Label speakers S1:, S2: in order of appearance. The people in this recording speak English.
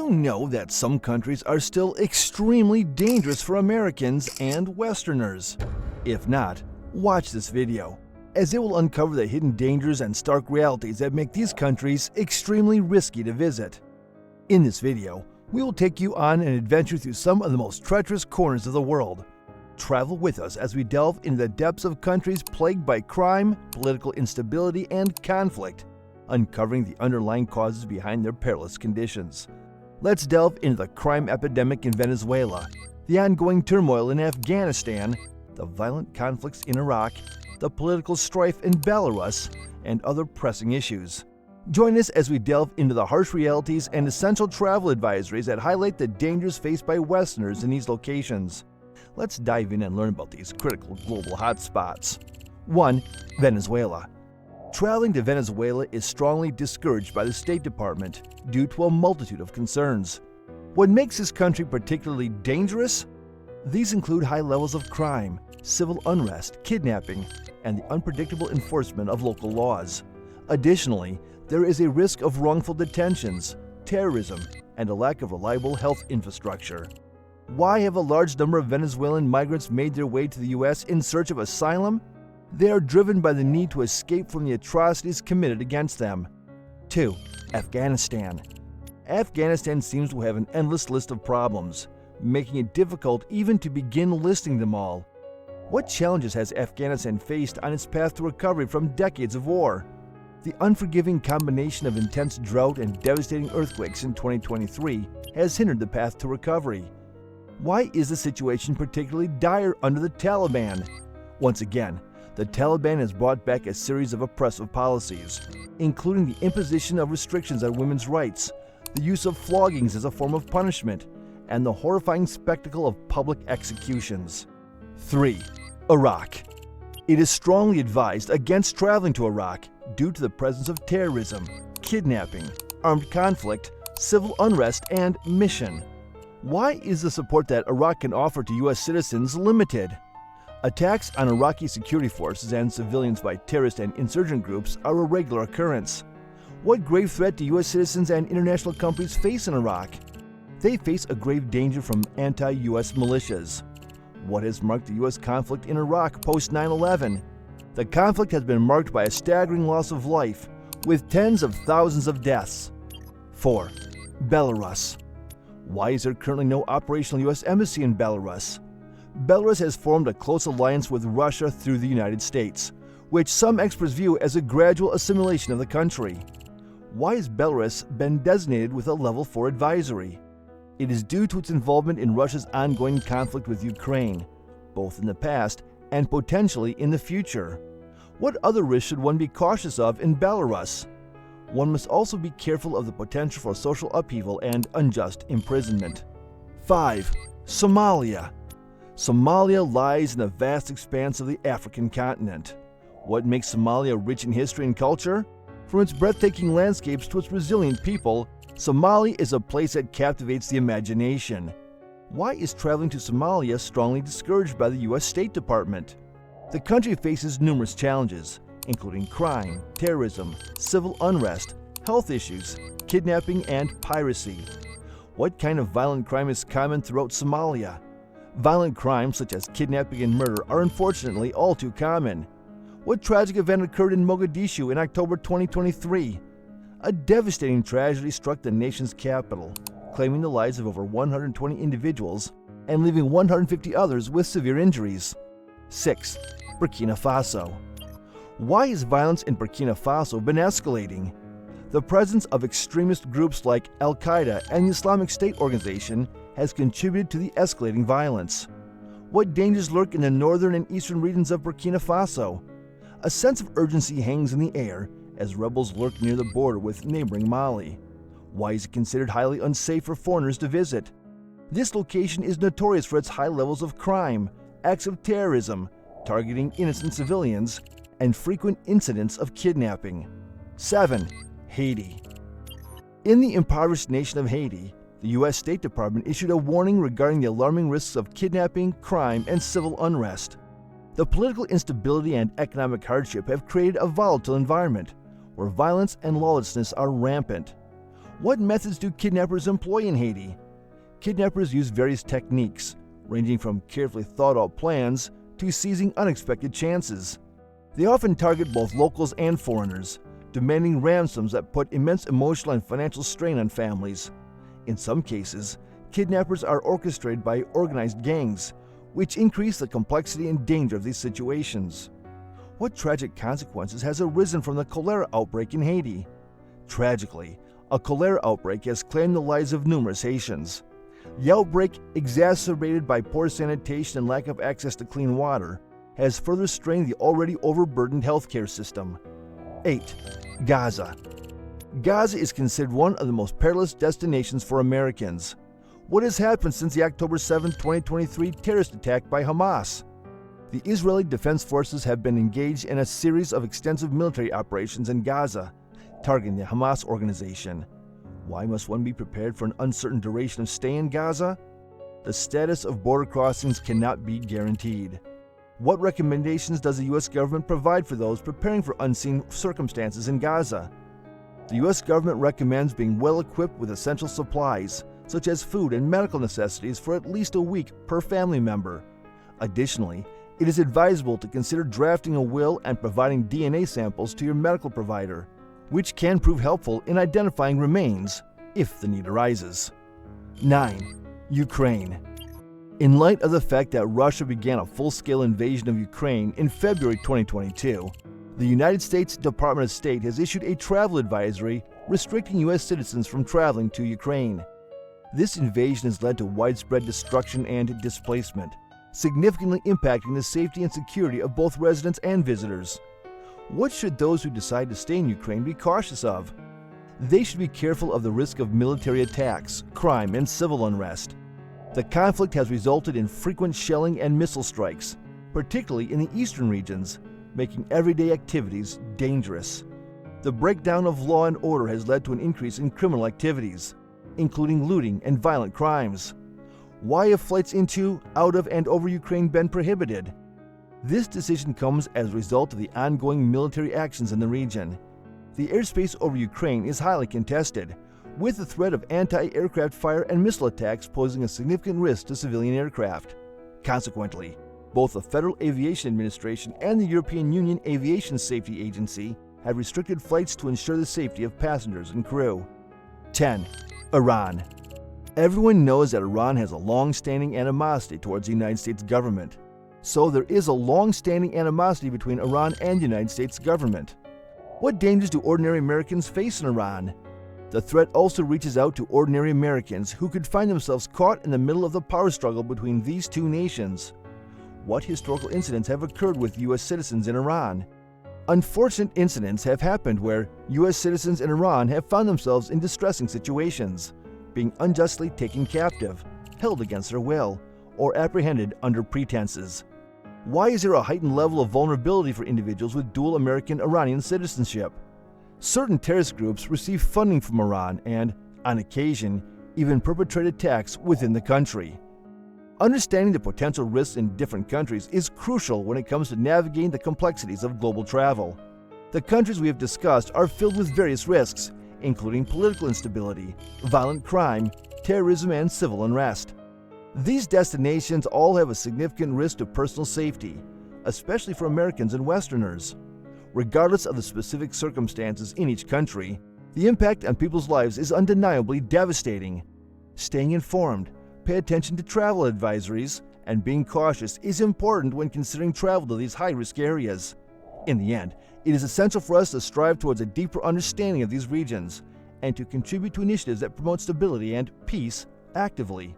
S1: you know that some countries are still extremely dangerous for Americans and Westerners? If not, watch this video, as it will uncover the hidden dangers and stark realities that make these countries extremely risky to visit. In this video, we will take you on an adventure through some of the most treacherous corners of the world. Travel with us as we delve into the depths of countries plagued by crime, political instability, and conflict, uncovering the underlying causes behind their perilous conditions. Let's delve into the crime epidemic in Venezuela, the ongoing turmoil in Afghanistan, the violent conflicts in Iraq, the political strife in Belarus, and other pressing issues. Join us as we delve into the harsh realities and essential travel advisories that highlight the dangers faced by Westerners in these locations. Let's dive in and learn about these critical global hotspots. 1. Venezuela. Traveling to Venezuela is strongly discouraged by the State Department due to a multitude of concerns. What makes this country particularly dangerous? These include high levels of crime, civil unrest, kidnapping, and the unpredictable enforcement of local laws. Additionally, there is a risk of wrongful detentions, terrorism, and a lack of reliable health infrastructure. Why have a large number of Venezuelan migrants made their way to the U.S. in search of asylum? They are driven by the need to escape from the atrocities committed against them. 2. Afghanistan. Afghanistan seems to have an endless list of problems, making it difficult even to begin listing them all. What challenges has Afghanistan faced on its path to recovery from decades of war? The unforgiving combination of intense drought and devastating earthquakes in 2023 has hindered the path to recovery. Why is the situation particularly dire under the Taliban? Once again, the Taliban has brought back a series of oppressive policies, including the imposition of restrictions on women's rights, the use of floggings as a form of punishment, and the horrifying spectacle of public executions. 3. Iraq. It is strongly advised against traveling to Iraq due to the presence of terrorism, kidnapping, armed conflict, civil unrest, and mission. Why is the support that Iraq can offer to U.S. citizens limited? Attacks on Iraqi security forces and civilians by terrorist and insurgent groups are a regular occurrence. What grave threat do U.S. citizens and international companies face in Iraq? They face a grave danger from anti-U.S. militias. What has marked the U.S. conflict in Iraq post 9/11? The conflict has been marked by a staggering loss of life, with tens of thousands of deaths. 4. Belarus. Why is there currently no operational U.S. embassy in Belarus? Belarus has formed a close alliance with Russia through the United States, which some experts view as a gradual assimilation of the country. Why has Belarus been designated with a Level 4 advisory? It is due to its involvement in Russia's ongoing conflict with Ukraine, both in the past and potentially in the future. What other risks should one be cautious of in Belarus? One must also be careful of the potential for social upheaval and unjust imprisonment. 5. Somalia. Somalia lies in the vast expanse of the African continent. What makes Somalia rich in history and culture? From its breathtaking landscapes to its resilient people, Somalia is a place that captivates the imagination. Why is traveling to Somalia strongly discouraged by the U.S. State Department? The country faces numerous challenges, including crime, terrorism, civil unrest, health issues, kidnapping, and piracy. What kind of violent crime is common throughout Somalia? Violent crimes such as kidnapping and murder are unfortunately all too common. What tragic event occurred in Mogadishu in October 2023? A devastating tragedy struck the nation's capital, claiming the lives of over 120 individuals and leaving 150 others with severe injuries. 6. Burkina Faso. Why has violence in Burkina Faso been escalating? The presence of extremist groups like Al-Qaeda and the Islamic State organization has contributed to the escalating violence. What dangers lurk in the northern and eastern regions of Burkina Faso? A sense of urgency hangs in the air as rebels lurk near the border with neighboring Mali. Why is it considered highly unsafe for foreigners to visit? This location is notorious for its high levels of crime, acts of terrorism, targeting innocent civilians, and frequent incidents of kidnapping. 7. Haiti. In the impoverished nation of Haiti, the U.S. State Department issued a warning regarding the alarming risks of kidnapping, crime, and civil unrest. The political instability and economic hardship have created a volatile environment where violence and lawlessness are rampant. What methods do kidnappers employ in Haiti? Kidnappers use various techniques, ranging from carefully thought-out plans to seizing unexpected chances. They often target both locals and foreigners, demanding ransoms that put immense emotional and financial strain on families. In some cases, kidnappers are orchestrated by organized gangs, which increase the complexity and danger of these situations. What tragic consequences has arisen from the cholera outbreak in Haiti? Tragically, a cholera outbreak has claimed the lives of numerous Haitians. The outbreak, exacerbated by poor sanitation and lack of access to clean water, has further strained the already overburdened healthcare system. 8. Gaza. Gaza is considered one of the most perilous destinations for Americans. What has happened since the October 7, 2023 terrorist attack by Hamas? The Israeli Defense Forces have been engaged in a series of extensive military operations in Gaza, targeting the Hamas organization. Why must one be prepared for an uncertain duration of stay in Gaza? The status of border crossings cannot be guaranteed. What recommendations does the U.S. government provide for those preparing for unseen circumstances in Gaza? The U.S. government recommends being well equipped with essential supplies, such as food and medical necessities, for at least a week per family member. Additionally, it is advisable to consider drafting a will and providing DNA samples to your medical provider, which can prove helpful in identifying remains if the need arises. 9. Ukraine. In light of the fact that Russia began a full-scale invasion of Ukraine in February 2022, the United States Department of State has issued a travel advisory restricting U.S. citizens from traveling to Ukraine. This invasion has led to widespread destruction and displacement, significantly impacting the safety and security of both residents and visitors. What should those who decide to stay in Ukraine be cautious of? They should be careful of the risk of military attacks, crime, and civil unrest. The conflict has resulted in frequent shelling and missile strikes, particularly in the eastern regions, making everyday activities dangerous. The breakdown of law and order has led to an increase in criminal activities, including looting and violent crimes. Why have flights into, out of, and over Ukraine been prohibited? This decision comes as a result of the ongoing military actions in the region. The airspace over Ukraine is highly contested, with the threat of anti-aircraft fire and missile attacks posing a significant risk to civilian aircraft. Consequently, both the Federal Aviation Administration and the European Union Aviation Safety Agency have restricted flights to ensure the safety of passengers and crew. 10. Iran. Everyone knows that Iran has a long-standing animosity towards the United States government. So there is a long-standing animosity between Iran and the United States government. What dangers do ordinary Americans face in Iran? The threat also reaches out to ordinary Americans who could find themselves caught in the middle of the power struggle between these two nations. What historical incidents have occurred with U.S. citizens in Iran? Unfortunate incidents have happened where U.S. citizens in Iran have found themselves in distressing situations, being unjustly taken captive, held against their will, or apprehended under pretenses. Why is there a heightened level of vulnerability for individuals with dual American-Iranian citizenship? Certain terrorist groups receive funding from Iran and, on occasion, even perpetrate attacks within the country. Understanding the potential risks in different countries is crucial when it comes to navigating the complexities of global travel. The countries we have discussed are filled with various risks, including political instability, violent crime, terrorism, and civil unrest. These destinations all have a significant risk to personal safety, especially for Americans and Westerners. Regardless of the specific circumstances in each country, the impact on people's lives is undeniably devastating. Staying informed, pay attention to travel advisories, and being cautious is important when considering travel to these high-risk areas. In the end, it is essential for us to strive towards a deeper understanding of these regions and to contribute to initiatives that promote stability and peace actively.